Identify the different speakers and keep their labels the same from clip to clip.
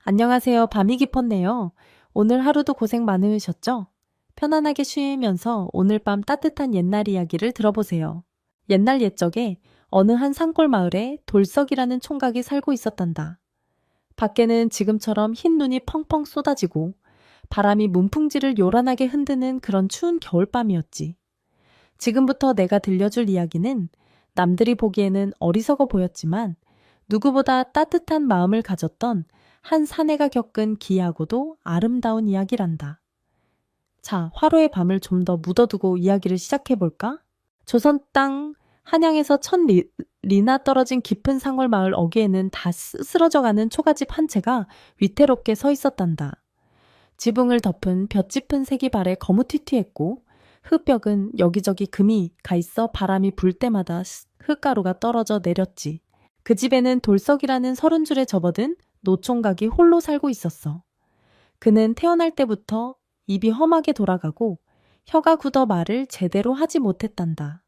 Speaker 1: 안녕하세요. 밤이 깊었네요. 오늘 하루도 고생 많으셨죠? 편안하게 쉬면서 오늘 밤 따뜻한 옛날 이야기를 들어보세요. 옛날 옛적에 어느 한 산골 마을에 돌석이라는 총각이 살고 있었단다. 밖에는 지금처럼 흰 눈이 펑펑 쏟아지고 바람이 문풍지를 요란하게 흔드는 그런 추운 겨울밤이었지. 지금부터 내가 들려줄 이야기는 남들이 보기에는 어리석어 보였지만 누구보다 따뜻한 마음을 가졌던 한 사내가 겪은 기이하고도 아름다운 이야기란다. 자, 화로의 밤을 좀 더 묻어두고 이야기를 시작해볼까? 조선 땅 한양에서 천 리나 떨어진 깊은 상월 마을 어귀에는 다 쓰러져가는 초가집 한 채가 위태롭게 서 있었단다. 지붕을 덮은 볕 짚은 색이 발에 거무튀튀했고 흙벽은 여기저기 금이 가있어 바람이 불 때마다 흙가루가 떨어져 내렸지. 그 집에는 돌석이라는 30줄에 접어든 노총각이 홀로 살고 있었어. 그는 태어날 때부터 입이 험하게 돌아가고 혀가 굳어 말을 제대로 하지 못했단다.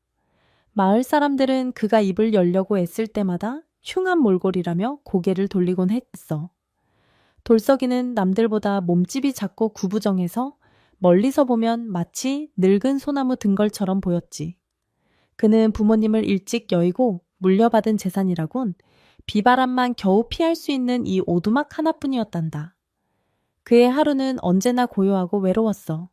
Speaker 1: 마을 사람들은 그가 입을 열려고 애쓸 때마다 흉한 몰골이라며 고개를 돌리곤 했어. 돌석이는 남들보다 몸집이 작고 구부정해서 멀리서 보면 마치 늙은 소나무 등걸처럼 보였지. 그는 부모님을 일찍 여의고 물려받은 재산이라곤 비바람만 겨우 피할 수 있는 이 오두막 하나뿐이었단다. 그의 하루는 언제나 고요하고 외로웠어.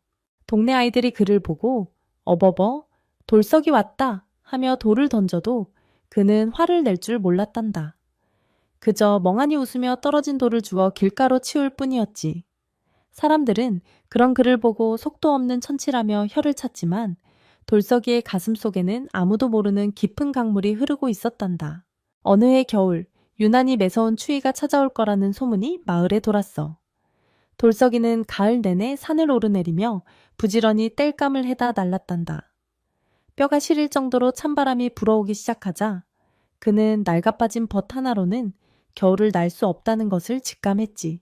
Speaker 1: 동네 아이들이 그를 보고 어버버 돌석이 왔다 하며 돌을 던져도 그는 화를 낼 줄 몰랐단다. 그저 멍하니 웃으며 떨어진 돌을 주워 길가로 치울 뿐이었지. 사람들은 그런 그를 보고 속도 없는 천치라며 혀를 찼지만 돌석이의 가슴 속에는 아무도 모르는 깊은 강물이 흐르고 있었단다. 어느 해 겨울, 유난히 매서운 추위가 찾아올 거라는 소문이 마을에 돌았어. 돌석이는 가을 내내 산을 오르내리며 부지런히 땔감을 해다 날랐단다. 뼈가 시릴 정도로 찬바람이 불어오기 시작하자 그는 낡아빠진 벗 하나로는 겨울을 날 수 없다는 것을 직감했지.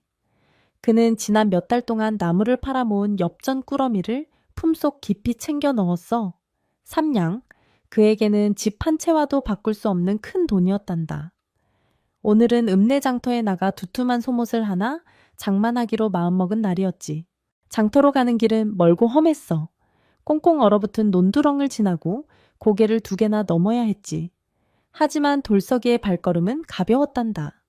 Speaker 1: 그는 지난 몇 달 동안 나무를 팔아모은 엽전 꾸러미를 품속 깊이 챙겨 넣었어. 삼냥, 그에게는 집 한 채와도 바꿀 수 없는 큰 돈이었단다. 오늘은 읍내장터에 나가 두툼한 소못을 하나 장만하기로 마음먹은 날이었지. 장터로 가는 길은 멀고 험했어. 꽁꽁 얼어붙은 논두렁을 지나고 고개를 2개나 넘어야 했지. 하지만 돌석이의 발걸음은 가벼웠단다.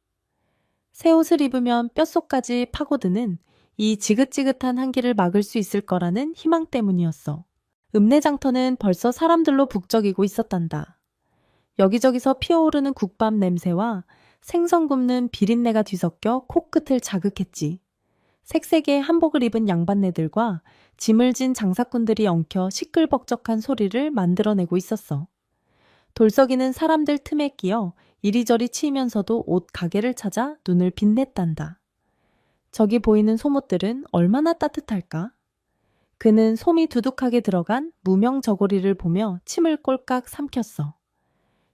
Speaker 1: 새 옷을 입으면 뼛속까지 파고드는 이 지긋지긋한 한기를 막을 수 있을 거라는 희망 때문이었어. 읍내장터는 벌써 사람들로 북적이고 있었단다. 여기저기서 피어오르는 국밥 냄새와 생선 굽는 비린내가 뒤섞여 코끝을 자극했지. 색색의 한복을 입은 양반네들과 짐을 진 장사꾼들이 엉켜 시끌벅적한 소리를 만들어내고 있었어. 돌석이는 사람들 틈에 끼어 이리저리 치이면서도 옷 가게를 찾아 눈을 빛냈단다. 저기 보이는 소못들은 얼마나 따뜻할까? 그는 솜이 두둑하게 들어간 무명 저고리를 보며 침을 꼴깍 삼켰어.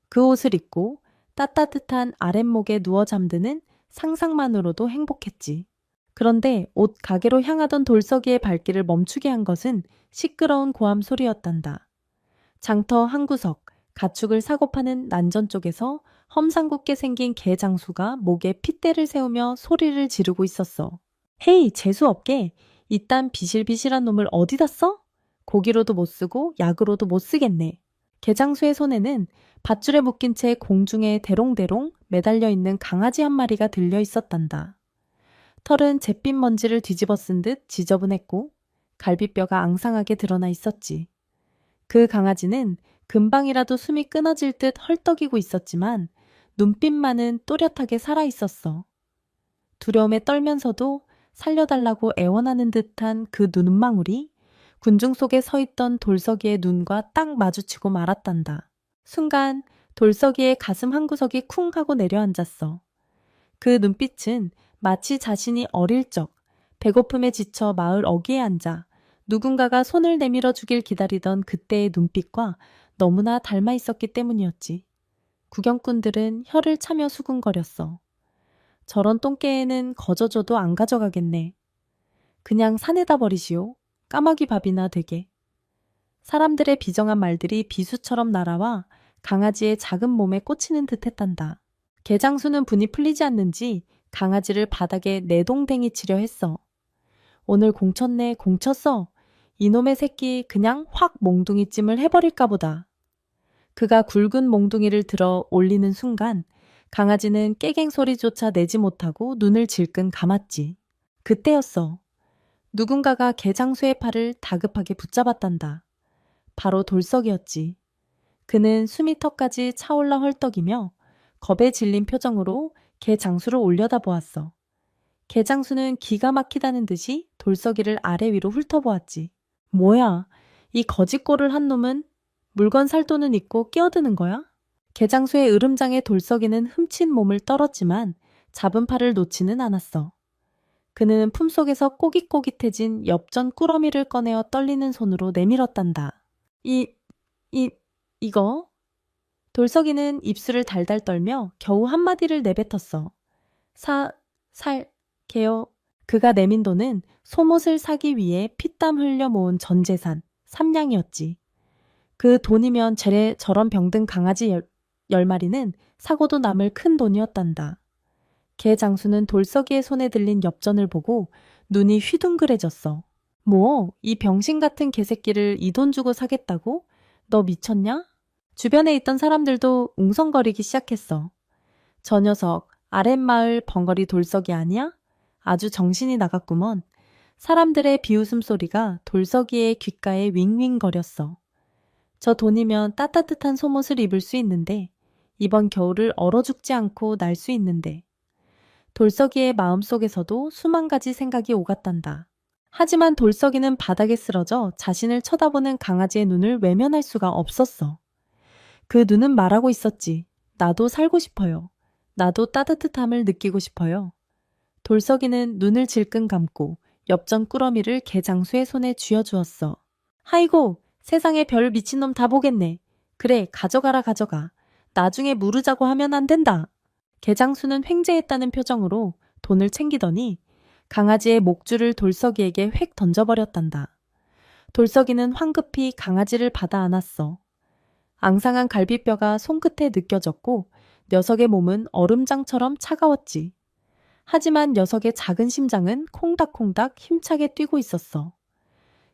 Speaker 1: 그 옷을 입고 따뜻한 아랫목에 누워 잠드는 상상만으로도 행복했지. 그런데 옷 가게로 향하던 돌석이의 발길을 멈추게 한 것은 시끄러운 고함 소리였단다. 장터 한 구석, 가축을 사고 파는 난전 쪽에서 험상궂게 생긴 개 장수가 목에 핏대를 세우며 소리를 지르고 있었어. 헤이, 재수없게! 이딴 비실비실한 놈을 어디다 써? 고기로도 못 쓰고 약으로도 못 쓰겠네. 개장수의 손에는 밧줄에 묶인 채 공중에 대롱대롱 매달려 있는 강아지 한 마리가 들려 있었단다. 털은 잿빛 먼지를 뒤집어 쓴 듯 지저분했고 갈비뼈가 앙상하게 드러나 있었지. 그 강아지는 금방이라도 숨이 끊어질 듯 헐떡이고 있었지만 눈빛만은 또렷하게 살아있었어. 두려움에 떨면서도 살려달라고 애원하는 듯한 그 눈망울이 군중 속에 서 있던 돌석이의 눈과 딱 마주치고 말았단다. 순간 돌석이의 가슴 한구석이 쿵 하고 내려앉았어. 그 눈빛은 마치 자신이 어릴 적 배고픔에 지쳐 마을 어귀에 앉아 누군가가 손을 내밀어 주길 기다리던 그때의 눈빛과 너무나 닮아 있었기 때문이었지. 구경꾼들은 혀를 차며 수군거렸어. 저런 똥개에는 거저줘도 안 가져가겠네. 그냥 산에다 버리시오. 까마귀 밥이나 되게. 사람들의 비정한 말들이 비수처럼 날아와 강아지의 작은 몸에 꽂히는 듯 했단다. 개장수는 분이 풀리지 않는지 강아지를 바닥에 내동댕이 치려 했어. 오늘 공쳤네, 공쳤어. 이놈의 새끼 그냥 확 몽둥이찜을 해버릴까 보다. 그가 굵은 몽둥이를 들어 올리는 순간 강아지는 깨갱 소리조차 내지 못하고 눈을 질끈 감았지. 그때였어. 누군가가 개장수의 팔을 다급하게 붙잡았단다. 바로 돌석이었지. 그는 숨이 턱까지 차올라 헐떡이며 겁에 질린 표정으로 개장수를 올려다보았어. 개장수는 기가 막히다는 듯이 돌석이를 아래 위로 훑어보았지. 뭐야, 이 거짓골을 한 놈은 물건 살 돈은 있고 끼어드는 거야? 개장수의 으름장에 돌석이는 흠친 몸을 떨었지만 잡은 팔을 놓지는 않았어. 그는 품속에서 꼬깃꼬깃해진 엽전 꾸러미를 꺼내어 떨리는 손으로 내밀었단다. 이거? 돌석이는 입술을 달달 떨며 겨우 한마디를 내뱉었어. 살게요. 그가 내민 돈은 소못을 사기 위해 피땀 흘려 모은 전 재산, 3냥이었지. 그 돈이면 저런 병든 강아지 10마리는 사고도 남을 큰 돈이었단다. 개 장수는 돌석이의 손에 들린 엽전을 보고 눈이 휘둥그레졌어. 뭐, 이 병신 같은 개새끼를 이 돈 주고 사겠다고? 너 미쳤냐? 주변에 있던 사람들도 웅성거리기 시작했어. 저 녀석, 아랫마을 벙어리 돌석이 아니야? 아주 정신이 나갔구먼. 사람들의 비웃음 소리가 돌석이의 귓가에 윙윙거렸어. 저 돈이면 따뜻한 속옷을 입을 수 있는데, 이번 겨울을 얼어 죽지 않고 날 수 있는데. 돌석이의 마음속에서도 수만 가지 생각이 오갔단다. 하지만 돌석이는 바닥에 쓰러져 자신을 쳐다보는 강아지의 눈을 외면할 수가 없었어. 그 눈은 말하고 있었지. 나도 살고 싶어요. 나도 따뜻함을 느끼고 싶어요. 돌석이는 눈을 질끈 감고 엽전 꾸러미를 개장수의 손에 쥐어주었어. 아이고, 세상에 별 미친놈 다 보겠네. 그래, 가져가라 가져가. 나중에 물으자고 하면 안 된다. 개장수는 횡재했다는 표정으로 돈을 챙기더니 강아지의 목줄을 돌석이에게 획 던져버렸단다. 돌석이는 황급히 강아지를 받아 안았어. 앙상한 갈비뼈가 손끝에 느껴졌고 녀석의 몸은 얼음장처럼 차가웠지. 하지만 녀석의 작은 심장은 콩닥콩닥 힘차게 뛰고 있었어.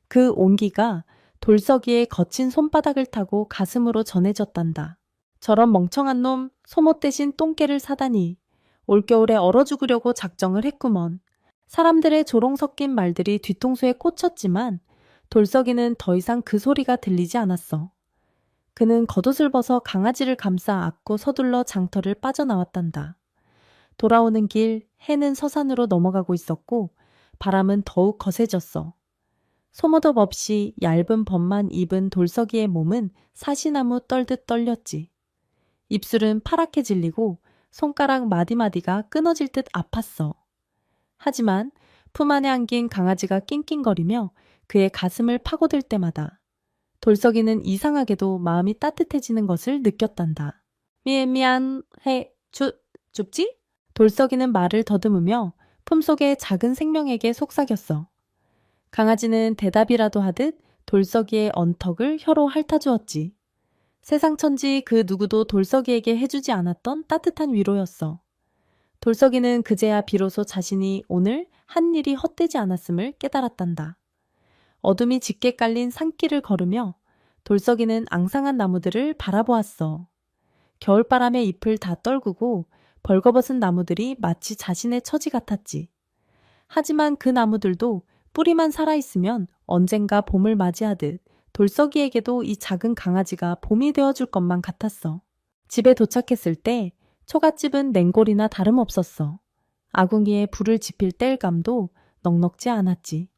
Speaker 1: 그 온기가 돌석이의 거친 손바닥을 타고 가슴으로 전해졌단다. 저런 멍청한 놈 소못 대신 똥개를 사다니. 올겨울에 얼어 죽으려고 작정을 했구먼. 사람들의 조롱 섞인 말들이 뒤통수에 꽂혔지만 돌석이는 더 이상 그 소리가 들리지 않았어. 그는 겉옷을 벗어 강아지를 감싸 안고 서둘러 장터를 빠져나왔단다. 돌아오는 길 해는 서산으로 넘어가고 있었고 바람은 더욱 거세졌어. 소모덕 없이 얇은 벗만 입은 돌석이의 몸은 사시나무 떨듯 떨렸지. 입술은 파랗게 질리고 손가락 마디마디가 끊어질 듯 아팠어. 하지만 품 안에 안긴 강아지가 낑낑거리며 그의 가슴을 파고들 때마다 돌석이는 이상하게도 마음이 따뜻해지는 것을 느꼈단다. 미안해, 줍지? 돌석이는 말을 더듬으며 품속의 작은 생명에게 속삭였어. 강아지는 대답이라도 하듯 돌석이의 언턱을 혀로 핥아주었지. 세상 천지 그 누구도 돌석이에게 해주지 않았던 따뜻한 위로였어. 돌석이는 그제야 비로소 자신이 오늘 한 일이 헛되지 않았음을 깨달았단다. 어둠이 짙게 깔린 산길을 걸으며 돌석이는 앙상한 나무들을 바라보았어. 겨울바람에 잎을 다 떨구고 벌거벗은 나무들이 마치 자신의 처지 같았지. 하지만 그 나무들도 뿌리만 살아있으면 언젠가 봄을 맞이하듯 돌석이에게도 이 작은 강아지가 봄이 되어줄 것만 같았어. 집에 도착했을 때 초가집은 냉골이나 다름없었어. 아궁이에 불을 지필 땔감도 넉넉지 않았지.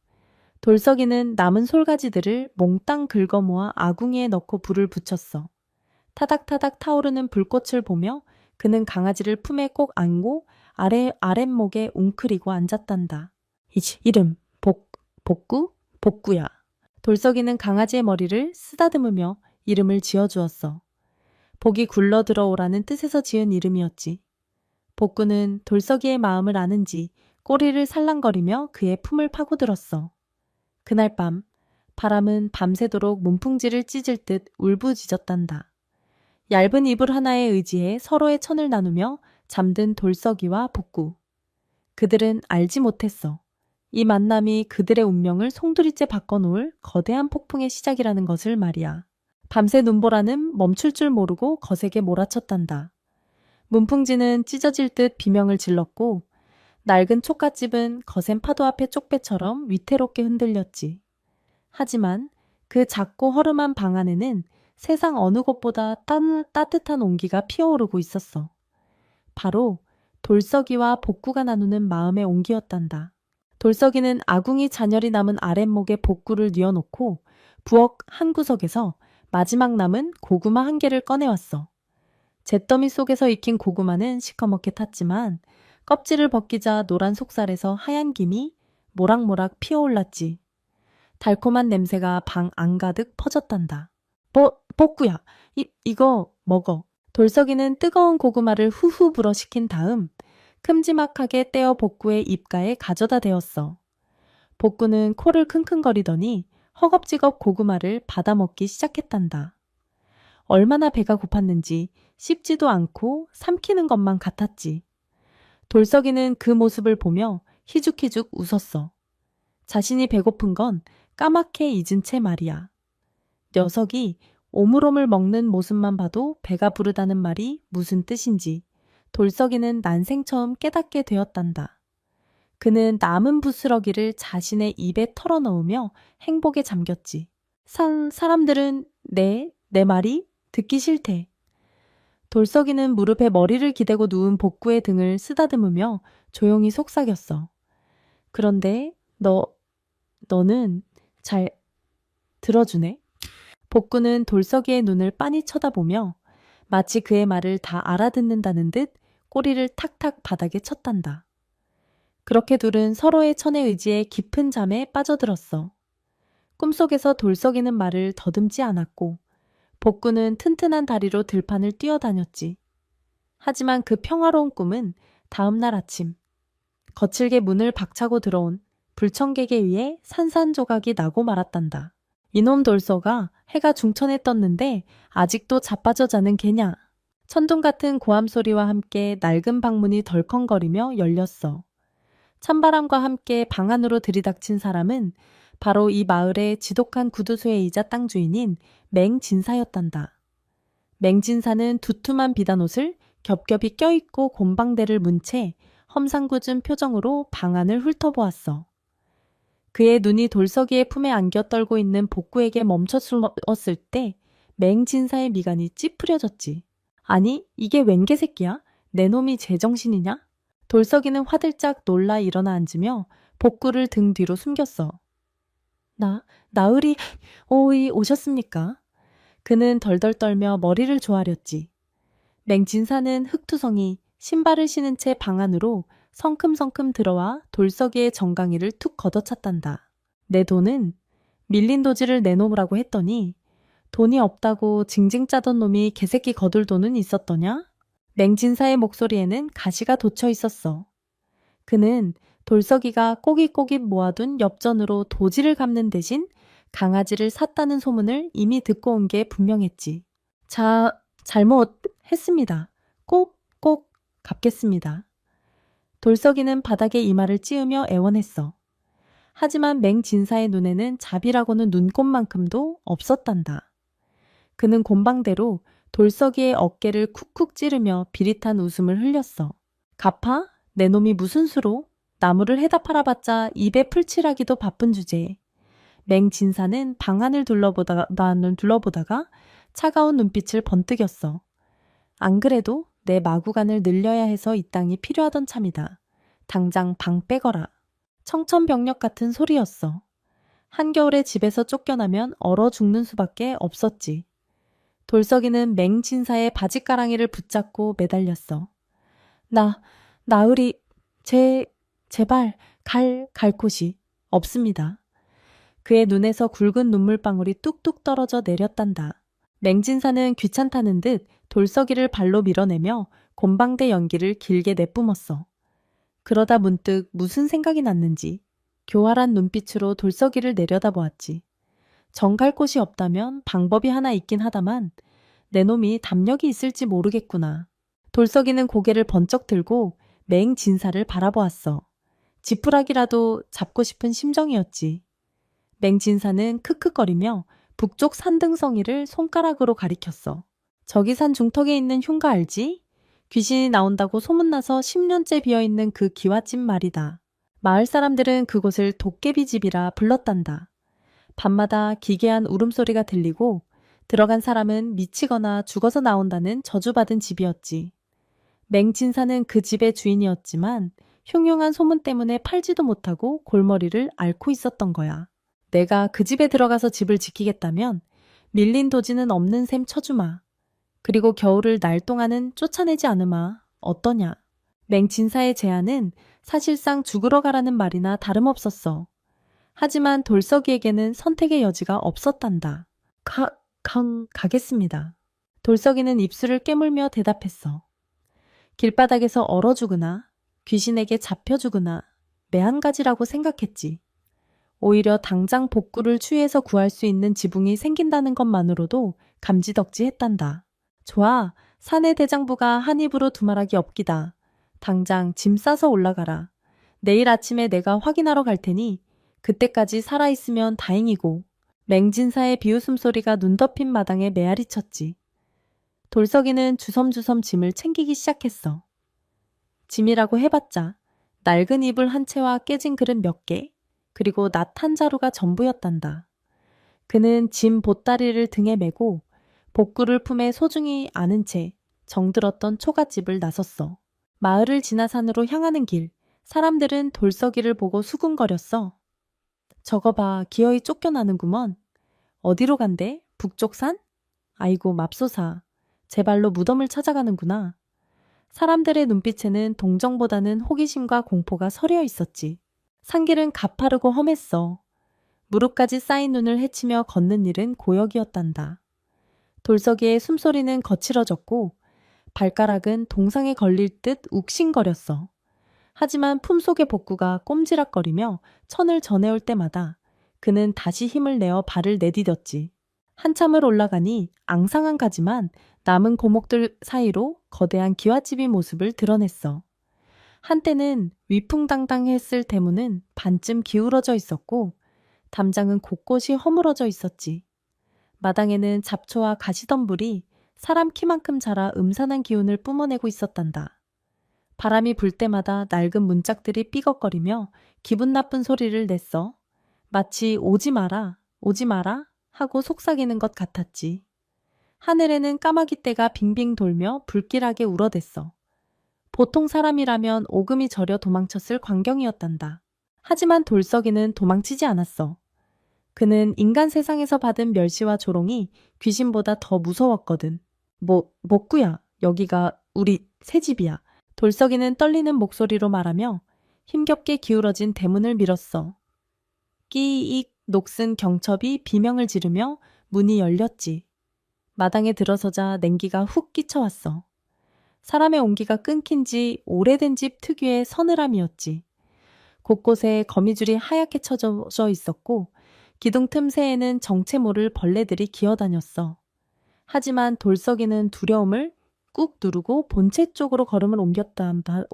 Speaker 1: 돌석이는 남은 솔가지들을 몽땅 긁어 모아 아궁이에 넣고 불을 붙였어. 타닥타닥 타오르는 불꽃을 보며 그는 강아지를 품에 꼭 안고 아랫목에 웅크리고 앉았단다. 이름, 복구야. 돌석이는 강아지의 머리를 쓰다듬으며 이름을 지어주었어. 복이 굴러 들어오라는 뜻에서 지은 이름이었지. 복구는 돌석이의 마음을 아는지 꼬리를 살랑거리며 그의 품을 파고들었어. 그날 밤, 바람은 밤새도록 문풍지를 찢을 듯 울부짖었단다. 얇은 이불 하나에 의지해 서로의 천을 나누며 잠든 돌석이와 복구. 그들은 알지 못했어. 이 만남이 그들의 운명을 송두리째 바꿔놓을 거대한 폭풍의 시작이라는 것을 말이야. 밤새 눈보라는 멈출 줄 모르고 거세게 몰아쳤단다. 문풍지는 찢어질 듯 비명을 질렀고 낡은 촉갓집은 거센 파도 앞의 쪽배처럼 위태롭게 흔들렸지. 하지만 그 작고 허름한 방 안에는 세상 어느 곳보다 따뜻한 온기가 피어오르고 있었어. 바로 돌석이와 복구가 나누는 마음의 온기였단다. 돌석이는 아궁이 잔열이 남은 아랫목에 복구를 뉘어놓고 부엌 한 구석에서 마지막 남은 고구마 한 개를 꺼내왔어. 잿더미 속에서 익힌 고구마는 시커멓게 탔지만 껍질을 벗기자 노란 속살에서 하얀 김이 모락모락 피어올랐지. 달콤한 냄새가 방 안가득 퍼졌단다. 복구야, 이거 먹어. 돌석이는 뜨거운 고구마를 후후 불어 식힌 다음 큼지막하게 떼어 복구의 입가에 가져다 대었어. 복구는 코를 킁킁거리더니 허겁지겁 고구마를 받아먹기 시작했단다. 얼마나 배가 고팠는지 씹지도 않고 삼키는 것만 같았지. 돌석이는 그 모습을 보며 희죽희죽 웃었어. 자신이 배고픈 건 까맣게 잊은 채 말이야. 녀석이 오물오물 먹는 모습만 봐도 배가 부르다는 말이 무슨 뜻인지 돌석이는 난생 처음 깨닫게 되었단다. 그는 남은 부스러기를 자신의 입에 털어넣으며 행복에 잠겼지. 사람들은 내 말이 듣기 싫대. 돌석이는 무릎에 머리를 기대고 누운 복구의 등을 쓰다듬으며 조용히 속삭였어. 그런데 너는 잘 들어주네? 복구는 돌석이의 눈을 빤히 쳐다보며 마치 그의 말을 다 알아듣는다는 듯 꼬리를 탁탁 바닥에 쳤단다. 그렇게 둘은 서로의 천의 의지에 깊은 잠에 빠져들었어. 꿈속에서 돌석이는 말을 더듬지 않았고 복구는 튼튼한 다리로 들판을 뛰어다녔지. 하지만 그 평화로운 꿈은 다음 날 아침 거칠게 문을 박차고 들어온 불청객에 의해 산산조각이 나고 말았단다. 이놈 돌서가 해가 중천에 떴는데 아직도 자빠져 자는 개냐. 천둥 같은 고함 소리와 함께 낡은 방문이 덜컹거리며 열렸어. 찬바람과 함께 방 안으로 들이닥친 사람은 바로 이 마을의 지독한 구두소이자 땅 주인인 맹진사였단다. 맹진사는 두툼한 비단옷을 겹겹이 껴입고 곰방대를 문 채 험상궂은 표정으로 방 안을 훑어보았어. 그의 눈이 돌석이의 품에 안겨 떨고 있는 복구에게 멈춰섰을 때 맹진사의 미간이 찌푸려졌지. 아니, 이게 웬 개새끼야? 내 놈이 제정신이냐? 돌석이는 화들짝 놀라 일어나 앉으며 복구를 등 뒤로 숨겼어. 나으리, 오이 오셨습니까? 그는 덜덜 떨며 머리를 조아렸지. 맹진사는 흑투성이 신발을 신은 채 방 안으로 성큼성큼 들어와 돌석이의 정강이를 툭 걷어찼단다. 내 돈은 밀린 도지를 내놓으라고 했더니 돈이 없다고 징징 짜던 놈이 개새끼 거둘 돈은 있었더냐? 맹진사의 목소리에는 가시가 돋쳐 있었어. 그는 돌석이가 꼬깃꼬깃 모아둔 엽전으로 도지를 갚는 대신 강아지를 샀다는 소문을 이미 듣고 온 게 분명했지. 잘못했습니다. 꼭 갚겠습니다. 돌석이는 바닥에 이마를 찌으며 애원했어. 하지만 맹진사의 눈에는 자비라고는 눈꼽만큼도 없었단다. 그는 곰방대로 돌석이의 어깨를 쿡쿡 찌르며 비릿한 웃음을 흘렸어. 갚아? 내 놈이 무슨 수로? 나무를 해다 팔아봤자 입에 풀칠하기도 바쁜 주제에. 맹진사는 방 안을 둘러보다가 차가운 눈빛을 번뜩였어. 안 그래도 내 마구간을 늘려야 해서 이 땅이 필요하던 참이다. 당장 방 빼거라. 청천벽력 같은 소리였어. 한겨울에 집에서 쫓겨나면 얼어 죽는 수밖에 없었지. 돌석이는 맹진사의 바짓가랑이를 붙잡고 매달렸어. 나으리, 제발 갈 곳이 없습니다. 그의 눈에서 굵은 눈물방울이 뚝뚝 떨어져 내렸단다. 맹진사는 귀찮다는 듯 돌석이를 발로 밀어내며 곰방대 연기를 길게 내뿜었어. 그러다 문득 무슨 생각이 났는지 교활한 눈빛으로 돌석이를 내려다보았지. 정갈 곳이 없다면 방법이 하나 있긴 하다만 내 놈이 담력이 있을지 모르겠구나. 돌석이는 고개를 번쩍 들고 맹진사를 바라보았어. 지푸라기라도 잡고 싶은 심정이었지. 맹진사는 크크거리며 북쪽 산등성이를 손가락으로 가리켰어. 저기 산 중턱에 있는 흉가 알지? 귀신이 나온다고 소문나서 10년째 비어있는 그 기와집 말이다. 마을 사람들은 그곳을 도깨비집이라 불렀단다. 밤마다 기괴한 울음소리가 들리고 들어간 사람은 미치거나 죽어서 나온다는 저주받은 집이었지. 맹진사는 그 집의 주인이었지만 흉흉한 소문 때문에 팔지도 못하고 골머리를 앓고 있었던 거야. 내가 그 집에 들어가서 집을 지키겠다면 밀린 도지는 없는 셈 쳐주마. 그리고 겨울을 날 동안은 쫓아내지 않으마. 어떠냐? 맹진사의 제안은 사실상 죽으러 가라는 말이나 다름없었어. 하지만 돌석이에게는 선택의 여지가 없었단다. 가겠습니다. 돌석이는 입술을 깨물며 대답했어. 길바닥에서 얼어 죽으나 귀신에게 잡혀 죽으나 매 한 가지라고 생각했지. 오히려 당장 복구를 추위에서 구할 수 있는 지붕이 생긴다는 것만으로도 감지덕지했단다. 좋아, 사내 대장부가 한 입으로 두말하기 없기다. 당장 짐 싸서 올라가라. 내일 아침에 내가 확인하러 갈 테니 그때까지 살아있으면 다행이고. 맹진사의 비웃음 소리가 눈 덮인 마당에 메아리 쳤지. 돌석이는 주섬주섬 짐을 챙기기 시작했어. 짐이라고 해봤자 낡은 이불 한 채와 깨진 그릇 몇 개, 그리고 낫 한 자루가 전부였단다. 그는 짐 보따리를 등에 메고 복구를 품에 소중히 안은 채 정들었던 초가집을 나섰어. 마을을 지나 산으로 향하는 길, 사람들은 돌석이를 보고 수군거렸어. 저거 봐, 기어이 쫓겨나는구먼. 어디로 간대? 북쪽 산? 아이고 맙소사, 제 발로 무덤을 찾아가는구나. 사람들의 눈빛에는 동정보다는 호기심과 공포가 서려 있었지. 산길은 가파르고 험했어. 무릎까지 쌓인 눈을 헤치며 걷는 일은 고역이었단다. 돌석이의 숨소리는 거칠어졌고 발가락은 동상에 걸릴 듯 욱신거렸어. 하지만 품속의 복구가 꼼지락거리며 천을 전해올 때마다 그는 다시 힘을 내어 발을 내디뎠지. 한참을 올라가니 앙상한 가지만 남은 고목들 사이로 거대한 기와집이 모습을 드러냈어. 한때는 위풍당당했을 대문은 반쯤 기울어져 있었고 담장은 곳곳이 허물어져 있었지. 마당에는 잡초와 가시덤불이 사람 키만큼 자라 음산한 기운을 뿜어내고 있었단다. 바람이 불 때마다 낡은 문짝들이 삐걱거리며 기분 나쁜 소리를 냈어. 마치 오지 마라, 오지 마라 하고 속삭이는 것 같았지. 하늘에는 까마귀 떼가 빙빙 돌며 불길하게 울어댔어. 보통 사람이라면 오금이 저려 도망쳤을 광경이었단다. 하지만 돌석이는 도망치지 않았어. 그는 인간 세상에서 받은 멸시와 조롱이 귀신보다 더 무서웠거든. 목구야, 여기가 우리 새집이야. 돌석이는 떨리는 목소리로 말하며 힘겹게 기울어진 대문을 밀었어. 끼익 녹슨 경첩이 비명을 지르며 문이 열렸지. 마당에 들어서자 냉기가 훅 끼쳐왔어. 사람의 온기가 끊긴 지 오래된 집 특유의 서늘함이었지. 곳곳에 거미줄이 하얗게 쳐져 있었고 기둥 틈새에는 정체 모를 벌레들이 기어다녔어. 하지만 돌석이는 두려움을 꾹 누르고 본체 쪽으로 걸음을 옮겼단다.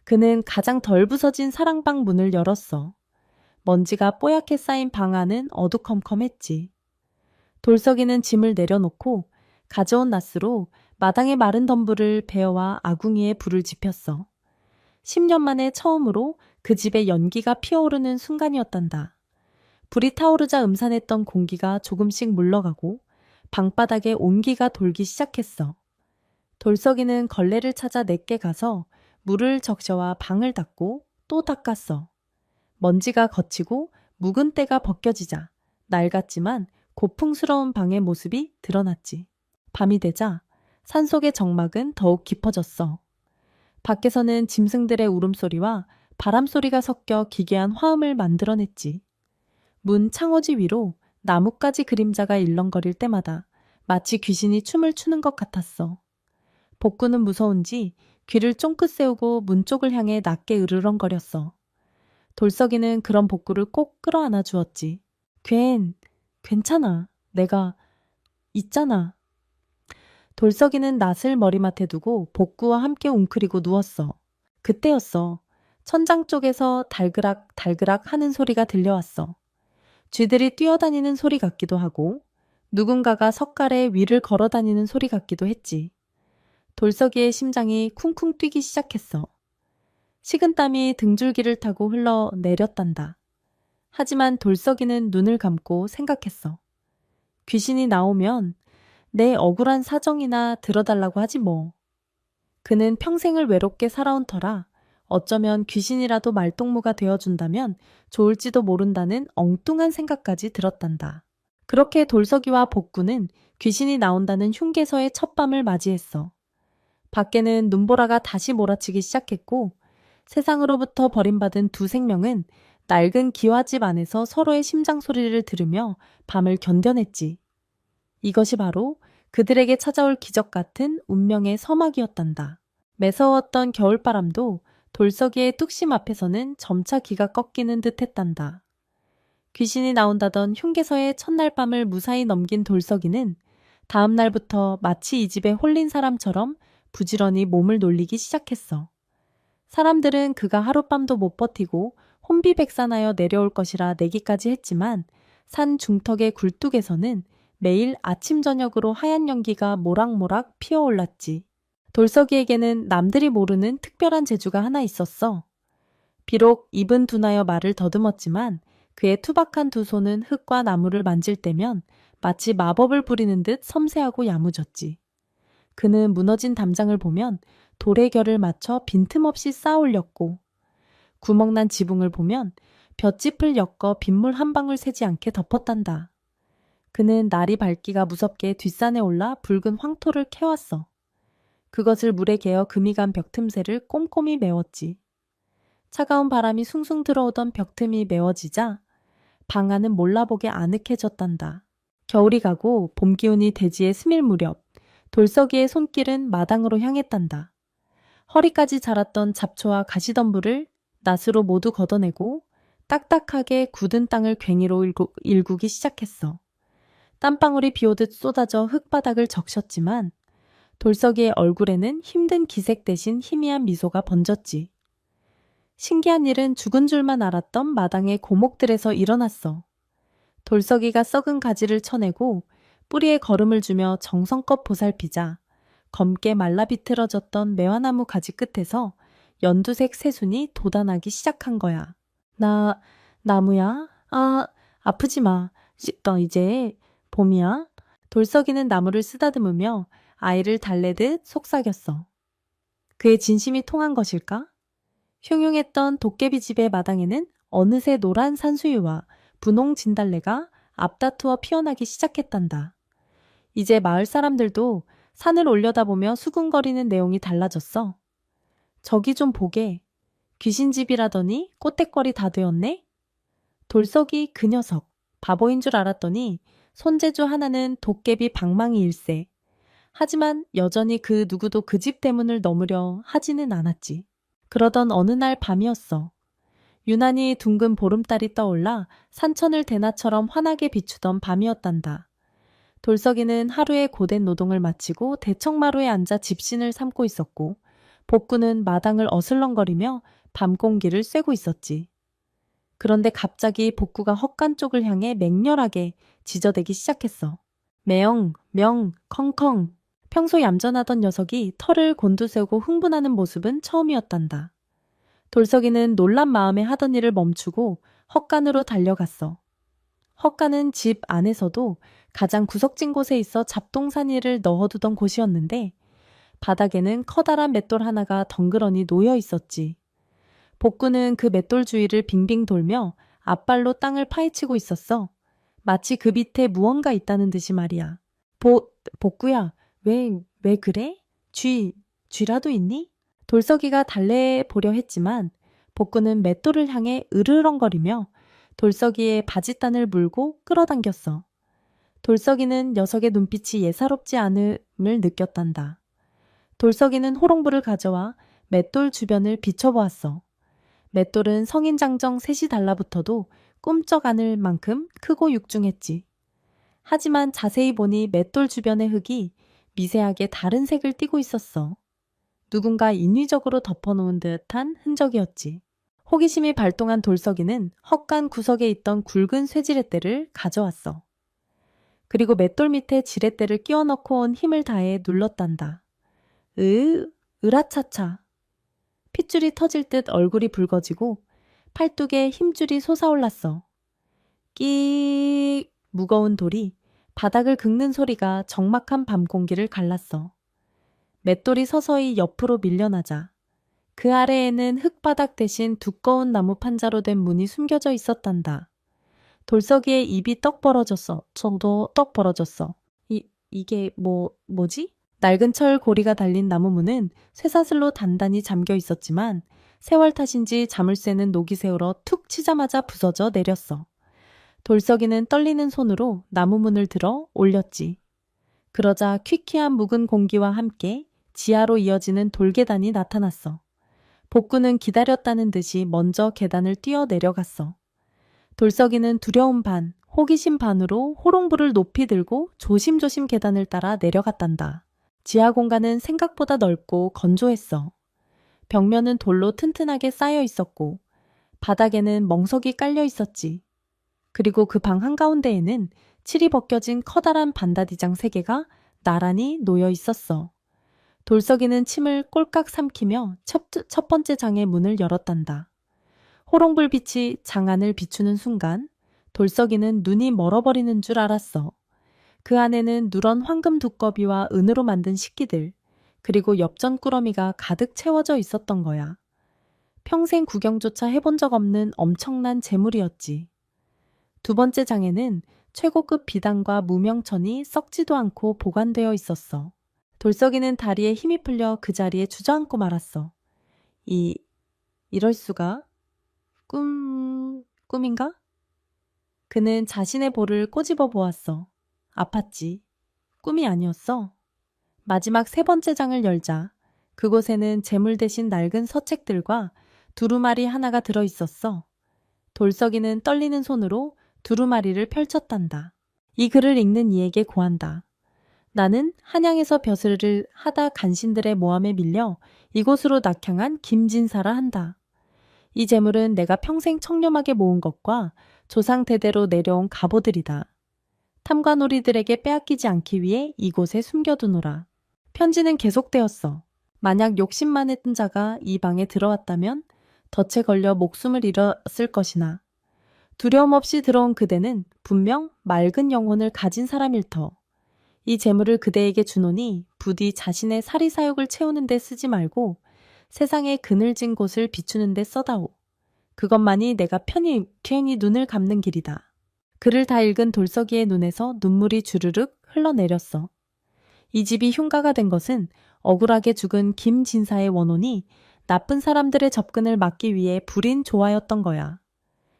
Speaker 1: 그는 가장 덜 부서진 사랑방 문을 열었어. 먼지가 뽀얗게 쌓인 방 안은 어두컴컴했지. 돌석이는 짐을 내려놓고 가져온 낫으로 마당의 마른 덤불을 베어와 아궁이에 불을 지폈어. 10년 만에 처음으로 그 집에 연기가 피어오르는 순간이었단다. 불이 타오르자 음산했던 공기가 조금씩 물러가고 방바닥에 온기가 돌기 시작했어. 돌석이는 걸레를 찾아 내게 가서 물을 적셔와 방을 닦고 또 닦았어. 먼지가 걷히고 묵은 때가 벗겨지자 낡았지만 고풍스러운 방의 모습이 드러났지. 밤이 되자 산속의 정막은 더욱 깊어졌어. 밖에서는 짐승들의 울음소리와 바람소리가 섞여 기괴한 화음을 만들어냈지. 문 창호지 위로 나뭇가지 그림자가 일렁거릴 때마다 마치 귀신이 춤을 추는 것 같았어. 복구는 무서운지 귀를 쫑긋 세우고 문 쪽을 향해 낮게 으르렁거렸어. 돌석이는 그런 복구를 꼭 끌어안아 주었지. 괜찮아. 내가 있잖아. 돌석이는 낫을 머리맡에 두고 복구와 함께 웅크리고 누웠어. 그때였어. 천장 쪽에서 달그락 달그락 하는 소리가 들려왔어. 쥐들이 뛰어다니는 소리 같기도 하고 누군가가 석가래 위를 걸어다니는 소리 같기도 했지. 돌석이의 심장이 쿵쿵 뛰기 시작했어. 식은땀이 등줄기를 타고 흘러내렸단다. 하지만 돌석이는 눈을 감고 생각했어. 귀신이 나오면 내 억울한 사정이나 들어달라고 하지 뭐. 그는 평생을 외롭게 살아온 터라 어쩌면 귀신이라도 말동무가 되어준다면 좋을지도 모른다는 엉뚱한 생각까지 들었단다. 그렇게 돌석이와 복구는 귀신이 나온다는 흉계서의 첫 밤을 맞이했어. 밖에는 눈보라가 다시 몰아치기 시작했고 세상으로부터 버림받은 두 생명은 낡은 기와집 안에서 서로의 심장 소리를 들으며 밤을 견뎌냈지. 이것이 바로 그들에게 찾아올 기적 같은 운명의 서막이었단다. 매서웠던 겨울바람도 돌석이의 뚝심 앞에서는 점차 기가 꺾이는 듯 했단다. 귀신이 나온다던 흉계서의 첫날 밤을 무사히 넘긴 돌석이는 다음 날부터 마치 이 집에 홀린 사람처럼 부지런히 몸을 놀리기 시작했어. 사람들은 그가 하룻밤도 못 버티고 혼비백산하여 내려올 것이라 내기까지 했지만 산 중턱의 굴뚝에서는 매일 아침 저녁으로 하얀 연기가 모락모락 피어올랐지. 돌석이에게는 남들이 모르는 특별한 재주가 하나 있었어. 비록 입은 둔하여 말을 더듬었지만 그의 투박한 두 손은 흙과 나무를 만질 때면 마치 마법을 부리는 듯 섬세하고 야무졌지. 그는 무너진 담장을 보면 돌의 결을 맞춰 빈틈없이 쌓아 올렸고 구멍난 지붕을 보면 볏짚을 엮어 빗물 한 방울 새지 않게 덮었단다. 그는 날이 밝기가 무섭게 뒷산에 올라 붉은 황토를 캐왔어. 그것을 물에 개어 금이 간 벽 틈새를 꼼꼼히 메웠지. 차가운 바람이 숭숭 들어오던 벽 틈이 메워지자 방 안은 몰라보게 아늑해졌단다. 겨울이 가고 봄 기운이 대지에 스밀 무렵 돌석이의 손길은 마당으로 향했단다. 허리까지 자랐던 잡초와 가시덤불을 낫으로 모두 걷어내고 딱딱하게 굳은 땅을 괭이로 일구기 시작했어. 땀방울이 비오듯 쏟아져 흙바닥을 적셨지만 돌석이의 얼굴에는 힘든 기색 대신 희미한 미소가 번졌지. 신기한 일은 죽은 줄만 알았던 마당의 고목들에서 일어났어. 돌석이가 썩은 가지를 쳐내고 뿌리에 거름을 주며 정성껏 보살피자 검게 말라 비틀어졌던 매화나무 가지 끝에서 연두색 새순이 돋아나기 시작한 거야. 나무야? 아프지 마. 너 이제 봄이야? 돌석이는 나무를 쓰다듬으며 아이를 달래듯 속삭였어. 그의 진심이 통한 것일까? 흉흉했던 도깨비 집의 마당에는 어느새 노란 산수유와 분홍 진달래가 앞다투어 피어나기 시작했단다. 이제 마을 사람들도 산을 올려다보며 수군거리는 내용이 달라졌어. 저기 좀 보게. 귀신집이라더니 꽃대거리 다 되었네? 돌석이 그 녀석, 바보인 줄 알았더니 손재주 하나는 도깨비 방망이 일세. 하지만 여전히 그 누구도 그 집 대문을 넘으려 하지는 않았지. 그러던 어느 날 밤이었어. 유난히 둥근 보름달이 떠올라 산천을 대낮처럼 환하게 비추던 밤이었단다. 돌석이는 하루의 고된 노동을 마치고 대청마루에 앉아 집신을 삼고 있었고 복구는 마당을 어슬렁거리며 밤 공기를 쐬고 있었지. 그런데 갑자기 복구가 헛간 쪽을 향해 맹렬하게 지저대기 시작했어. 매영, 명, 컹컹. 평소 얌전하던 녀석이 털을 곤두세우고 흥분하는 모습은 처음이었단다. 돌석이는 놀란 마음에 하던 일을 멈추고 헛간으로 달려갔어. 헛간은 집 안에서도 가장 구석진 곳에 있어 잡동사니를 넣어두던 곳이었는데 바닥에는 커다란 맷돌 하나가 덩그러니 놓여 있었지. 복구는 그 맷돌 주위를 빙빙 돌며 앞발로 땅을 파헤치고 있었어. 마치 그 밑에 무언가 있다는 듯이 말이야. 복구야, 왜 그래? 쥐라도 있니? 돌석이가 달래보려 했지만 복구는 맷돌을 향해 으르렁거리며 돌석이의 바짓단을 물고 끌어당겼어. 돌석이는 녀석의 눈빛이 예사롭지 않음을 느꼈단다. 돌석이는 호롱불을 가져와 맷돌 주변을 비춰보았어. 맷돌은 성인 장정 셋이 달라붙어도 꿈쩍 않을 만큼 크고 육중했지. 하지만 자세히 보니 맷돌 주변의 흙이 미세하게 다른 색을 띠고 있었어. 누군가 인위적으로 덮어놓은 듯한 흔적이었지. 호기심이 발동한 돌석이는 헛간 구석에 있던 굵은 쇠지렛대를 가져왔어. 그리고 맷돌 밑에 지렛대를 끼워 넣고 온 힘을 다해 눌렀단다. 으라차차. 핏줄이 터질 듯 얼굴이 붉어지고 팔뚝에 힘줄이 솟아올랐어. 끼익. 무거운 돌이 바닥을 긁는 소리가 적막한 밤 공기를 갈랐어. 맷돌이 서서히 옆으로 밀려나자 그 아래에는 흙바닥 대신 두꺼운 나무 판자로 된 문이 숨겨져 있었단다. 돌석이의 입이 떡 벌어졌어. 저도 떡 벌어졌어. 이게 뭐지? 낡은 철 고리가 달린 나무 문은 쇠사슬로 단단히 잠겨 있었지만 세월 탓인지 자물쇠는 녹이 세울어 툭 치자마자 부서져 내렸어. 돌석이는 떨리는 손으로 나무 문을 들어 올렸지. 그러자 퀴퀴한 묵은 공기와 함께 지하로 이어지는 돌계단이 나타났어. 복구는 기다렸다는 듯이 먼저 계단을 뛰어 내려갔어. 돌석이는 두려움 반, 호기심 반으로 호롱불을 높이 들고 조심조심 계단을 따라 내려갔단다. 지하 공간은 생각보다 넓고 건조했어. 벽면은 돌로 튼튼하게 쌓여 있었고 바닥에는 멍석이 깔려 있었지. 그리고 그 방 한가운데에는 칠이 벗겨진 커다란 반다디장 3개가 나란히 놓여 있었어. 돌석이는 침을 꼴깍 삼키며 첫 번째 장의 문을 열었단다. 호롱불빛이 장 안을 비추는 순간 돌석이는 눈이 멀어버리는 줄 알았어. 그 안에는 누런 황금 두꺼비와 은으로 만든 식기들, 그리고 엽전 꾸러미가 가득 채워져 있었던 거야. 평생 구경조차 해본 적 없는 엄청난 재물이었지. 두 번째 장에는 최고급 비단과 무명천이 썩지도 않고 보관되어 있었어. 돌석이는 다리에 힘이 풀려 그 자리에 주저앉고 말았어. 이럴 수가? 꿈인가? 그는 자신의 볼을 꼬집어 보았어. 아팠지. 꿈이 아니었어. 마지막 3번째 장을 열자 그곳에는 재물 대신 낡은 서책들과 두루마리 하나가 들어 있었어. 돌석이는 떨리는 손으로 두루마리를 펼쳤단다. 이 글을 읽는 이에게 고한다. 나는 한양에서 벼슬을 하다 간신들의 모함에 밀려 이곳으로 낙향한 김진사라 한다. 이 재물은 내가 평생 청렴하게 모은 것과 조상 대대로 내려온 갑오들이다. 탐관오리들에게 빼앗기지 않기 위해 이곳에 숨겨두노라. 편지는 계속되었어. 만약 욕심만 했던 자가 이 방에 들어왔다면 덫에 걸려 목숨을 잃었을 것이나 두려움 없이 들어온 그대는 분명 맑은 영혼을 가진 사람일 터. 이 재물을 그대에게 주노니 부디 자신의 사리사욕을 채우는 데 쓰지 말고 세상의 그늘진 곳을 비추는 데 써다오. 그것만이 내가 괜히 눈을 감는 길이다. 글을 다 읽은 돌석이의 눈에서 눈물이 주르륵 흘러내렸어. 이 집이 흉가가 된 것은 억울하게 죽은 김진사의 원혼이 나쁜 사람들의 접근을 막기 위해 부린 조화였던 거야.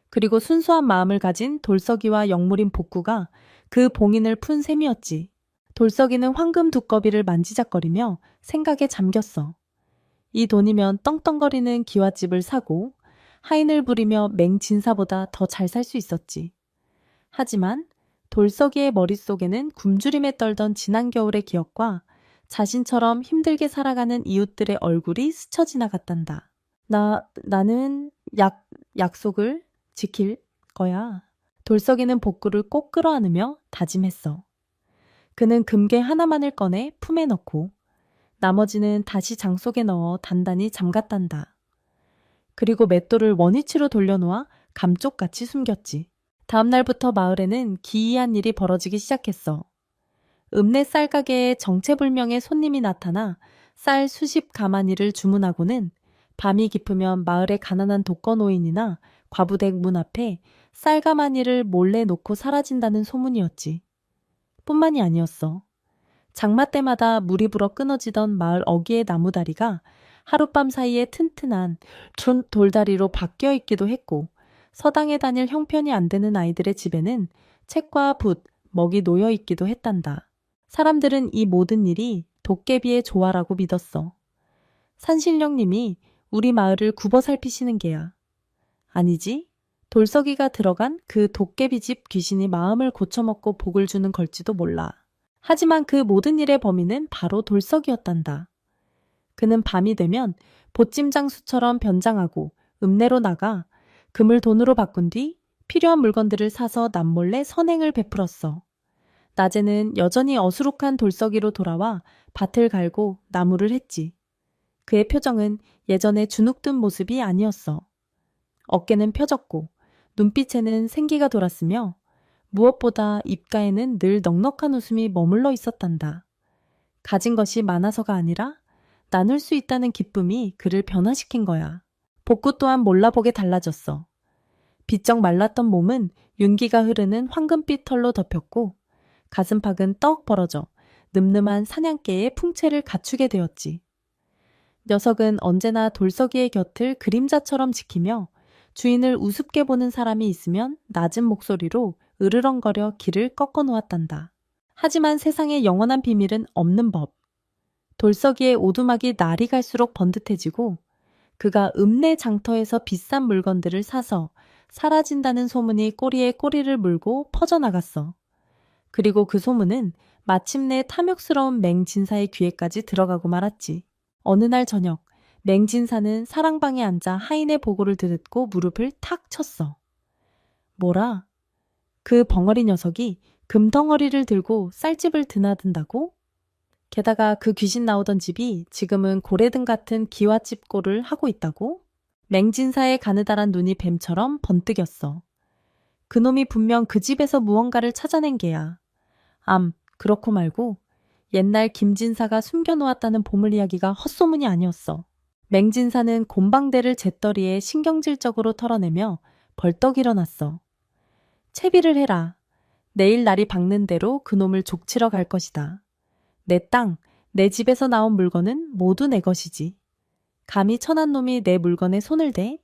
Speaker 1: 그리고 순수한 마음을 가진 돌석이와 영물인 복구가 그 봉인을 푼 셈이었지. 돌석이는 황금 두꺼비를 만지작거리며 생각에 잠겼어. 이 돈이면 떵떵거리는 기와집을 사고 하인을 부리며 맹진사보다 더 잘 살 수 있었지. 하지만 돌석이의 머릿속에는 굶주림에 떨던 지난 겨울의 기억과 자신처럼 힘들게 살아가는 이웃들의 얼굴이 스쳐 지나갔단다. 나는 약속을 지킬 거야. 돌석이는 복구를 꼭 끌어안으며 다짐했어. 그는 금괴 하나만을 꺼내 품에 넣고 나머지는 다시 장 속에 넣어 단단히 잠갔단다. 그리고 맷돌을 원위치로 돌려놓아 감쪽같이 숨겼지. 다음 날부터 마을에는 기이한 일이 벌어지기 시작했어. 읍내 쌀가게에 정체불명의 손님이 나타나 쌀 수십 가마니를 주문하고는 밤이 깊으면 마을의 가난한 독거노인이나 과부댁 문 앞에 쌀가마니를 몰래 놓고 사라진다는 소문이었지. 뿐만이 아니었어. 장마 때마다 물이 불어 끊어지던 마을 어귀의 나무다리가 하룻밤 사이에 튼튼한 돌다리로 바뀌어 있기도 했고 서당에 다닐 형편이 안 되는 아이들의 집에는 책과 붓, 먹이 놓여 있기도 했단다. 사람들은 이 모든 일이 도깨비의 조화라고 믿었어. 산신령님이 우리 마을을 굽어 살피시는 게야. 아니지, 돌석이가 들어간 그 도깨비집 귀신이 마음을 고쳐먹고 복을 주는 걸지도 몰라. 하지만 그 모든 일의 범인은 바로 돌석이었단다. 그는 밤이 되면 보찜장수처럼 변장하고 읍내로 나가 금을 돈으로 바꾼 뒤 필요한 물건들을 사서 남몰래 선행을 베풀었어. 낮에는 여전히 어수룩한 돌서기로 돌아와 밭을 갈고 나무를 했지. 그의 표정은 예전에 주눅든 모습이 아니었어. 어깨는 펴졌고 눈빛에는 생기가 돌았으며 무엇보다 입가에는 늘 넉넉한 웃음이 머물러 있었단다. 가진 것이 많아서가 아니라 나눌 수 있다는 기쁨이 그를 변화시킨 거야. 복구 또한 몰라보게 달라졌어. 비쩍 말랐던 몸은 윤기가 흐르는 황금빛 털로 덮였고 가슴팍은 떡 벌어져 늠름한 사냥개의 풍채를 갖추게 되었지. 녀석은 언제나 돌서기의 곁을 그림자처럼 지키며 주인을 우습게 보는 사람이 있으면 낮은 목소리로 으르렁거려 길을 꺾어 놓았단다. 하지만 세상에 영원한 비밀은 없는 법. 돌서기의 오두막이 날이 갈수록 번듯해지고 그가 읍내 장터에서 비싼 물건들을 사서 사라진다는 소문이 꼬리에 꼬리를 물고 퍼져나갔어. 그리고 그 소문은 마침내 탐욕스러운 맹진사의 귀에까지 들어가고 말았지. 어느 날 저녁, 맹진사는 사랑방에 앉아 하인의 보고를 듣고 무릎을 탁 쳤어. 뭐라? 그 벙어리 녀석이 금덩어리를 들고 쌀집을 드나든다고? 게다가 그 귀신 나오던 집이 지금은 고래등 같은 기와집 꼴을 하고 있다고? 맹진사의 가느다란 눈이 뱀처럼 번뜩였어. 그놈이 분명 그 집에서 무언가를 찾아낸 게야. 그렇고 말고 옛날 김진사가 숨겨놓았다는 보물 이야기가 헛소문이 아니었어. 맹진사는 곰방대를 재떨이에 신경질적으로 털어내며 벌떡 일어났어. 채비를 해라. 내일 날이 밝는 대로 그놈을 족치러 갈 것이다. 내 땅, 내 집에서 나온 물건은 모두 내 것이지. 감히 천한 놈이 내 물건에 손을 대?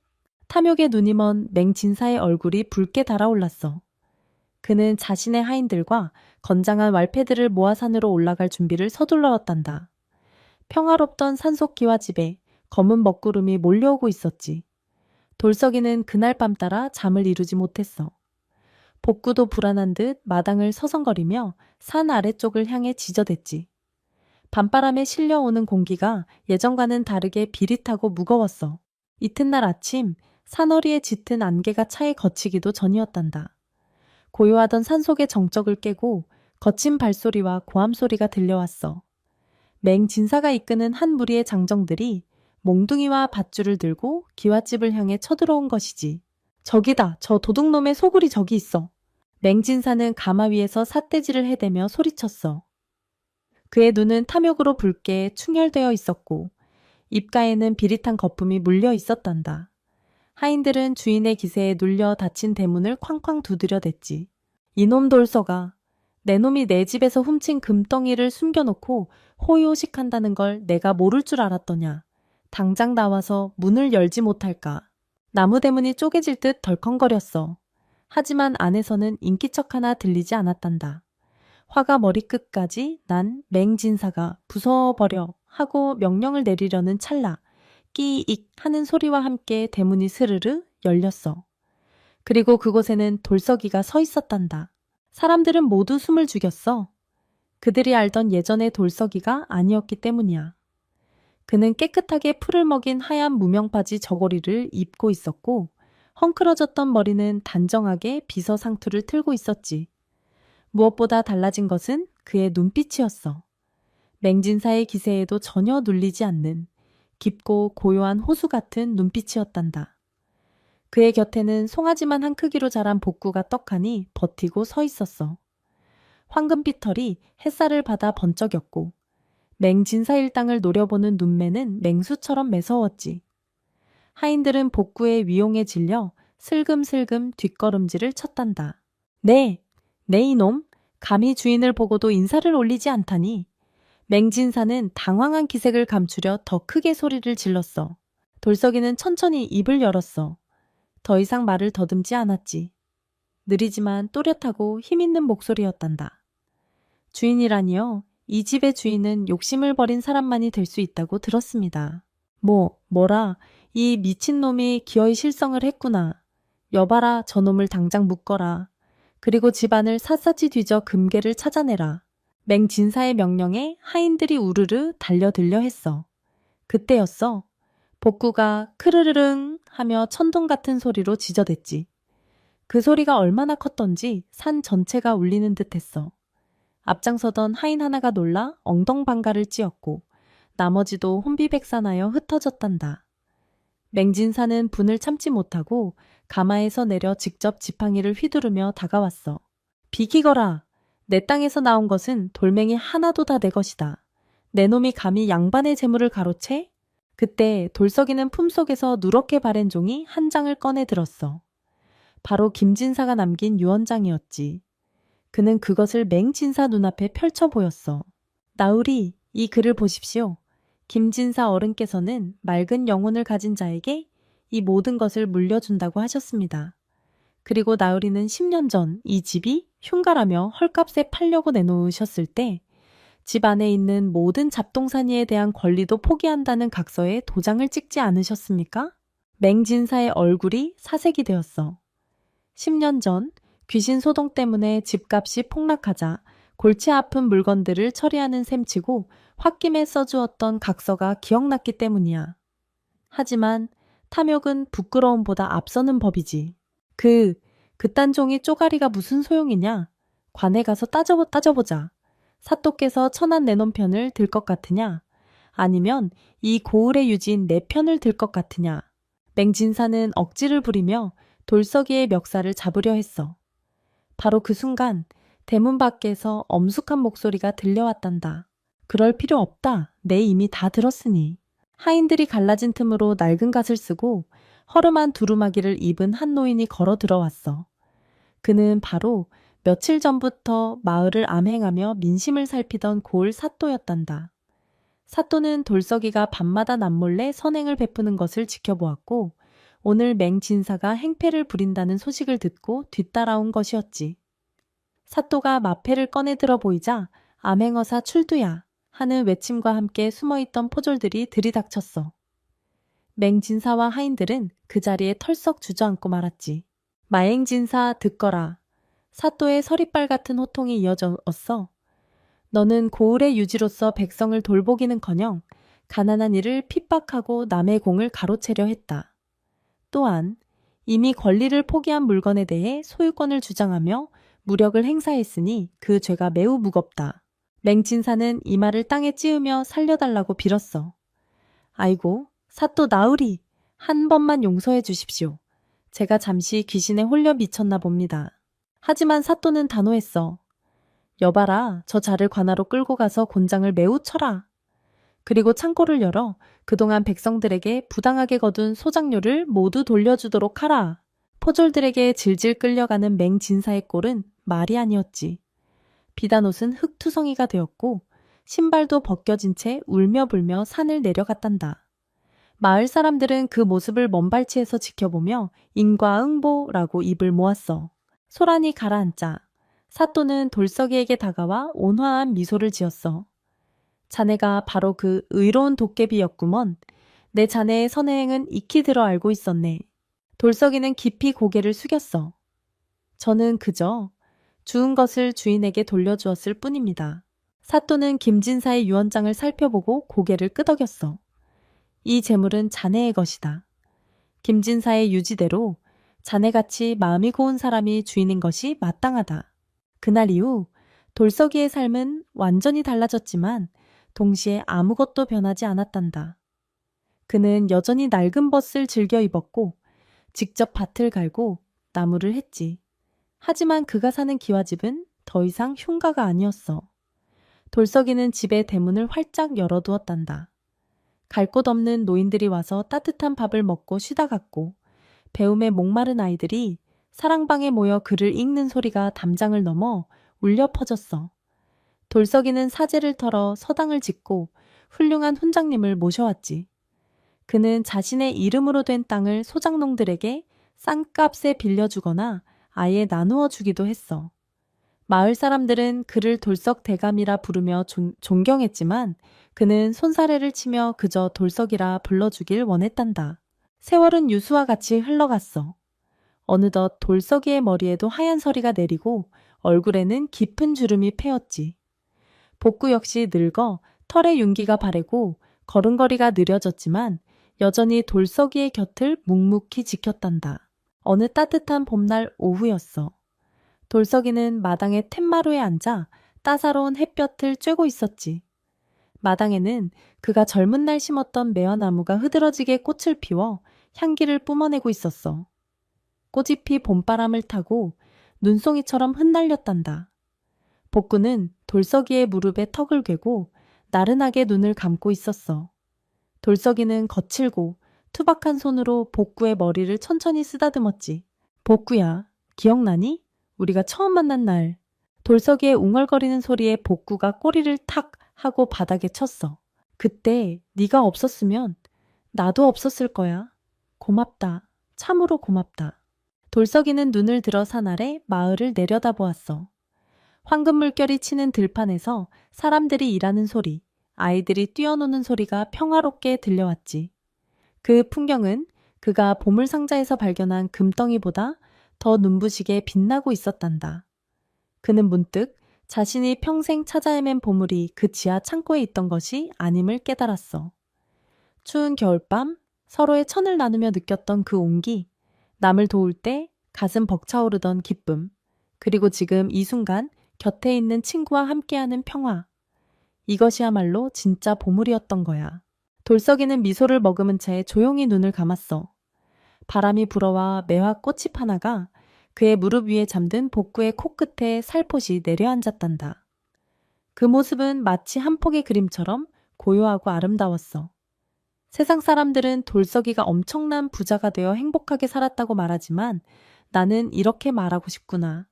Speaker 1: 탐욕에 눈이 먼 맹진사의 얼굴이 붉게 달아올랐어. 그는 자신의 하인들과 건장한 왈패들을 모아 산으로 올라갈 준비를 서둘러왔단다. 평화롭던 산속기와 집에 검은 먹구름이 몰려오고 있었지. 돌석이는 그날 밤 따라 잠을 이루지 못했어. 복구도 불안한 듯 마당을 서성거리며 산 아래쪽을 향해 지저댔지. 밤바람에 실려오는 공기가 예전과는 다르게 비릿하고 무거웠어. 이튿날 아침 산허리에 짙은 안개가 차에 걷히기도 전이었단다. 고요하던 산속의 정적을 깨고 거친 발소리와 고함소리가 들려왔어. 맹진사가 이끄는 한 무리의 장정들이 몽둥이와 밧줄을 들고 기와집을 향해 쳐들어온 것이지. 저기다, 저 도둑놈의 소굴이 저기 있어. 맹진사는 가마 위에서 삿대질을 해대며 소리쳤어. 그의 눈은 탐욕으로 붉게 충혈되어 있었고 입가에는 비릿한 거품이 물려 있었단다. 하인들은 주인의 기세에 눌려 닫힌 대문을 쾅쾅 두드려댔지. 이놈 돌서가 내 놈이 내 집에서 훔친 금덩이를 숨겨놓고 호요식한다는 걸 내가 모를 줄 알았더냐. 당장 나와서 문을 열지 못할까. 나무 대문이 쪼개질 듯 덜컹거렸어. 하지만 안에서는 인기척 하나 들리지 않았단다. 화가 머리끝까지 난 맹진사가 부숴버려 하고 명령을 내리려는 찰나 끼익 하는 소리와 함께 대문이 스르르 열렸어. 그리고 그곳에는 돌서기가 서 있었단다. 사람들은 모두 숨을 죽였어. 그들이 알던 예전의 돌서기가 아니었기 때문이야. 그는 깨끗하게 풀을 먹인 하얀 무명바지 저고리를 입고 있었고 헝클어졌던 머리는 단정하게 비서상투를 틀고 있었지. 무엇보다 달라진 것은 그의 눈빛이었어. 맹진사의 기세에도 전혀 눌리지 않는 깊고 고요한 호수 같은 눈빛이었단다. 그의 곁에는 송아지만 한 크기로 자란 복구가 떡하니 버티고 서 있었어. 황금빛 털이 햇살을 받아 번쩍였고 맹진사 일당을 노려보는 눈매는 맹수처럼 매서웠지. 하인들은 복구의 위용에 질려 슬금슬금 뒷걸음질을 쳤단다. 네 이놈, 감히 주인을 보고도 인사를 올리지 않다니. 맹진사는 당황한 기색을 감추려 더 크게 소리를 질렀어. 돌석이는 천천히 입을 열었어. 더 이상 말을 더듬지 않았지. 느리지만 또렷하고 힘있는 목소리였단다. 주인이라니요. 이 집의 주인은 욕심을 버린 사람만이 될 수 있다고 들었습니다. 뭐라, 이 미친놈이 기어이 실성을 했구나. 여봐라, 저놈을 당장 묶어라. 그리고 집안을 샅샅이 뒤져 금괴를 찾아내라. 맹진사의 명령에 하인들이 우르르 달려들려 했어. 그때였어. 복구가 크르르릉 하며 천둥 같은 소리로 지저댔지. 그 소리가 얼마나 컸던지 산 전체가 울리는 듯했어. 앞장서던 하인 하나가 놀라 엉덩방가를 찧었고 나머지도 혼비백산하여 흩어졌단다. 맹진사는 분을 참지 못하고 가마에서 내려 직접 지팡이를 휘두르며 다가왔어. 비키거라! 내 땅에서 나온 것은 돌멩이 하나도 다 내 것이다. 내 놈이 감히 양반의 재물을 가로채? 그때 돌석이는 품속에서 누렇게 바랜 종이 한 장을 꺼내 들었어. 바로 김진사가 남긴 유언장이었지. 그는 그것을 맹진사 눈앞에 펼쳐 보였어. 나으리, 이 글을 보십시오. 김진사 어른께서는 맑은 영혼을 가진 자에게 이 모든 것을 물려준다고 하셨습니다. 그리고 나으리는 10년 전 이 집이 흉가라며 헐값에 팔려고 내놓으셨을 때 집 안에 있는 모든 잡동사니에 대한 권리도 포기한다는 각서에 도장을 찍지 않으셨습니까? 맹진사의 얼굴이 사색이 되었어. 10년 전 귀신 소동 때문에 집값이 폭락하자 골치 아픈 물건들을 처리하는 셈치고 홧김에 써주었던 각서가 기억났기 때문이야. 하지만 탐욕은 부끄러움보다 앞서는 법이지. 그딴 종이 쪼가리가 무슨 소용이냐? 관에 가서 따져보자. 사또께서 천한 내 놈 편을 들 것 같으냐? 아니면 이 고을의 유지인 내 편을 들 것 같으냐? 맹진사는 억지를 부리며 돌석이의 멱살을 잡으려 했어. 바로 그 순간 대문 밖에서 엄숙한 목소리가 들려왔단다. 그럴 필요 없다. 내 이미 다 들었으니. 하인들이 갈라진 틈으로 낡은 갓을 쓰고 허름한 두루마기를 입은 한 노인이 걸어 들어왔어. 그는 바로 며칠 전부터 마을을 암행하며 민심을 살피던 고을 사또였단다. 사또는 돌석이가 밤마다 남몰래 선행을 베푸는 것을 지켜보았고 오늘 맹진사가 행패를 부린다는 소식을 듣고 뒤따라온 것이었지. 사또가 마패를 꺼내 들어 보이자 암행어사 출두야 하는 외침과 함께 숨어있던 포졸들이 들이닥쳤어. 맹진사와 하인들은 그 자리에 털썩 주저앉고 말았지. 마행진사 듣거라. 사또의 서리빨 같은 호통이 이어졌어. 너는 고을의 유지로서 백성을 돌보기는커녕 가난한 이를 핍박하고 남의 공을 가로채려 했다. 또한 이미 권리를 포기한 물건에 대해 소유권을 주장하며 무력을 행사했으니 그 죄가 매우 무겁다. 맹진사는 이 말을 땅에 찌으며 살려달라고 빌었어. 아이고, 사또 나으리, 한 번만 용서해 주십시오. 제가 잠시 귀신에 홀려 미쳤나 봅니다. 하지만 사또는 단호했어. 여봐라, 저 자를 관하로 끌고 가서 곤장을 매우 쳐라. 그리고 창고를 열어 그동안 백성들에게 부당하게 거둔 소장료를 모두 돌려주도록 하라. 포졸들에게 질질 끌려가는 맹진사의 꼴은 말이 아니었지. 비단옷은 흙투성이가 되었고 신발도 벗겨진 채 울며 불며 산을 내려갔단다. 마을 사람들은 그 모습을 먼발치에서 지켜보며 인과응보라고 입을 모았어. 소란이 가라앉자 사또는 돌석이에게 다가와 온화한 미소를 지었어. 자네가 바로 그 의로운 도깨비였구먼. 내 자네의 선행은 익히 들어 알고 있었네. 돌석이는 깊이 고개를 숙였어. 저는 그저 주운 것을 주인에게 돌려주었을 뿐입니다. 사또는 김진사의 유언장을 살펴보고 고개를 끄덕였어. 이 재물은 자네의 것이다. 김진사의 유지대로 자네같이 마음이 고운 사람이 주인인 것이 마땅하다. 그날 이후 돌석이의 삶은 완전히 달라졌지만 동시에 아무것도 변하지 않았단다. 그는 여전히 낡은 벗을 즐겨 입었고 직접 밭을 갈고 나무를 했지. 하지만 그가 사는 기와집은 더 이상 흉가가 아니었어. 돌석이는 집의 대문을 활짝 열어두었단다. 갈 곳 없는 노인들이 와서 따뜻한 밥을 먹고 쉬다 갔고 배움에 목마른 아이들이 사랑방에 모여 글을 읽는 소리가 담장을 넘어 울려 퍼졌어. 돌석이는 사제를 털어 서당을 짓고 훌륭한 훈장님을 모셔왔지. 그는 자신의 이름으로 된 땅을 소장농들에게 싼 값에 빌려주거나 아예 나누어 주기도 했어. 마을 사람들은 그를 돌석 대감이라 부르며 존경했지만 그는 손사래를 치며 그저 돌석이라 불러주길 원했단다. 세월은 유수와 같이 흘러갔어. 어느덧 돌석이의 머리에도 하얀 서리가 내리고 얼굴에는 깊은 주름이 패였지. 복구 역시 늙어 털의 윤기가 바래고 걸음걸이가 느려졌지만 여전히 돌석이의 곁을 묵묵히 지켰단다. 어느 따뜻한 봄날 오후였어. 돌석이는 마당의 툇마루에 앉아 따사로운 햇볕을 쬐고 있었지. 마당에는 그가 젊은 날 심었던 매화나무가 흐드러지게 꽃을 피워 향기를 뿜어내고 있었어. 꽃잎이 봄바람을 타고 눈송이처럼 흩날렸단다. 복구는 돌석이의 무릎에 턱을 괴고 나른하게 눈을 감고 있었어. 돌석이는 거칠고 투박한 손으로 복구의 머리를 천천히 쓰다듬었지. 복구야, 기억나니? 우리가 처음 만난 날. 돌석이의 웅얼거리는 소리에 복구가 꼬리를 탁 하고 바닥에 쳤어. 그때 네가 없었으면 나도 없었을 거야. 고맙다. 참으로 고맙다. 돌석이는 눈을 들어 산 아래 마을을 내려다보았어. 황금 물결이 치는 들판에서 사람들이 일하는 소리, 아이들이 뛰어노는 소리가 평화롭게 들려왔지. 그 풍경은 그가 보물상자에서 발견한 금덩이보다 더 눈부시게 빛나고 있었단다. 그는 문득 자신이 평생 찾아 헤맨 보물이 그 지하 창고에 있던 것이 아님을 깨달았어. 추운 겨울밤 서로의 천을 나누며 느꼈던 그 온기, 남을 도울 때 가슴 벅차오르던 기쁨, 그리고 지금 이 순간 곁에 있는 친구와 함께하는 평화. 이것이야말로 진짜 보물이었던 거야. 돌석이는 미소를 머금은 채 조용히 눈을 감았어. 바람이 불어와 매화 꽃잎 하나가 그의 무릎 위에 잠든 복구의 코끝에 살포시 내려앉았단다. 그 모습은 마치 한 폭의 그림처럼 고요하고 아름다웠어. 세상 사람들은 돌석이가 엄청난 부자가 되어 행복하게 살았다고 말하지만 나는 이렇게 말하고 싶구나.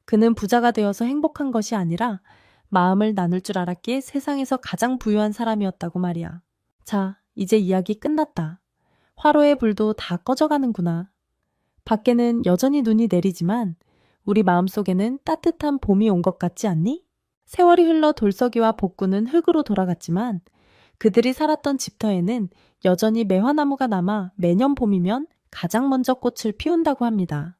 Speaker 1: 그는 부자가 되어서 행복한 것이 아니라 마음을 나눌 줄 알았기에 세상에서 가장 부유한 사람이었다고 말이야. 자, 이제 이야기 끝났다. 화로의 불도 다 꺼져가는구나. 밖에는 여전히 눈이 내리지만 우리 마음속에는 따뜻한 봄이 온 것 같지 않니? 세월이 흘러 돌석이와 복구는 흙으로 돌아갔지만 그들이 살았던 집터에는 여전히 매화나무가 남아 매년 봄이면 가장 먼저 꽃을 피운다고 합니다.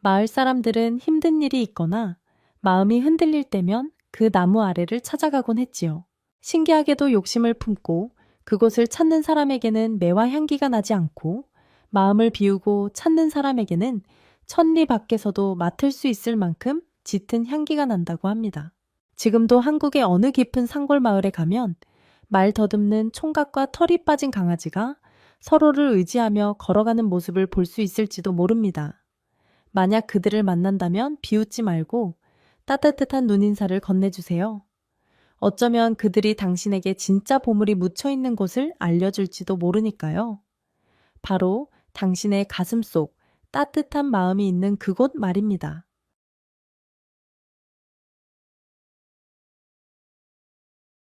Speaker 1: 마을 사람들은 힘든 일이 있거나 마음이 흔들릴 때면 그 나무 아래를 찾아가곤 했지요. 신기하게도 욕심을 품고 그곳을 찾는 사람에게는 매화 향기가 나지 않고 마음을 비우고 찾는 사람에게는 천리 밖에서도 맡을 수 있을 만큼 짙은 향기가 난다고 합니다. 지금도 한국의 어느 깊은 산골 마을에 가면 말 더듬는 총각과 털이 빠진 강아지가 서로를 의지하며 걸어가는 모습을 볼 수 있을지도 모릅니다. 만약 그들을 만난다면 비웃지 말고 따뜻한 눈인사를 건네주세요. 어쩌면 그들이 당신에게 진짜 보물이 묻혀 있는 곳을 알려줄지도 모르니까요. 바로 당신의 가슴 속 따뜻한 마음이 있는 그곳 말입니다.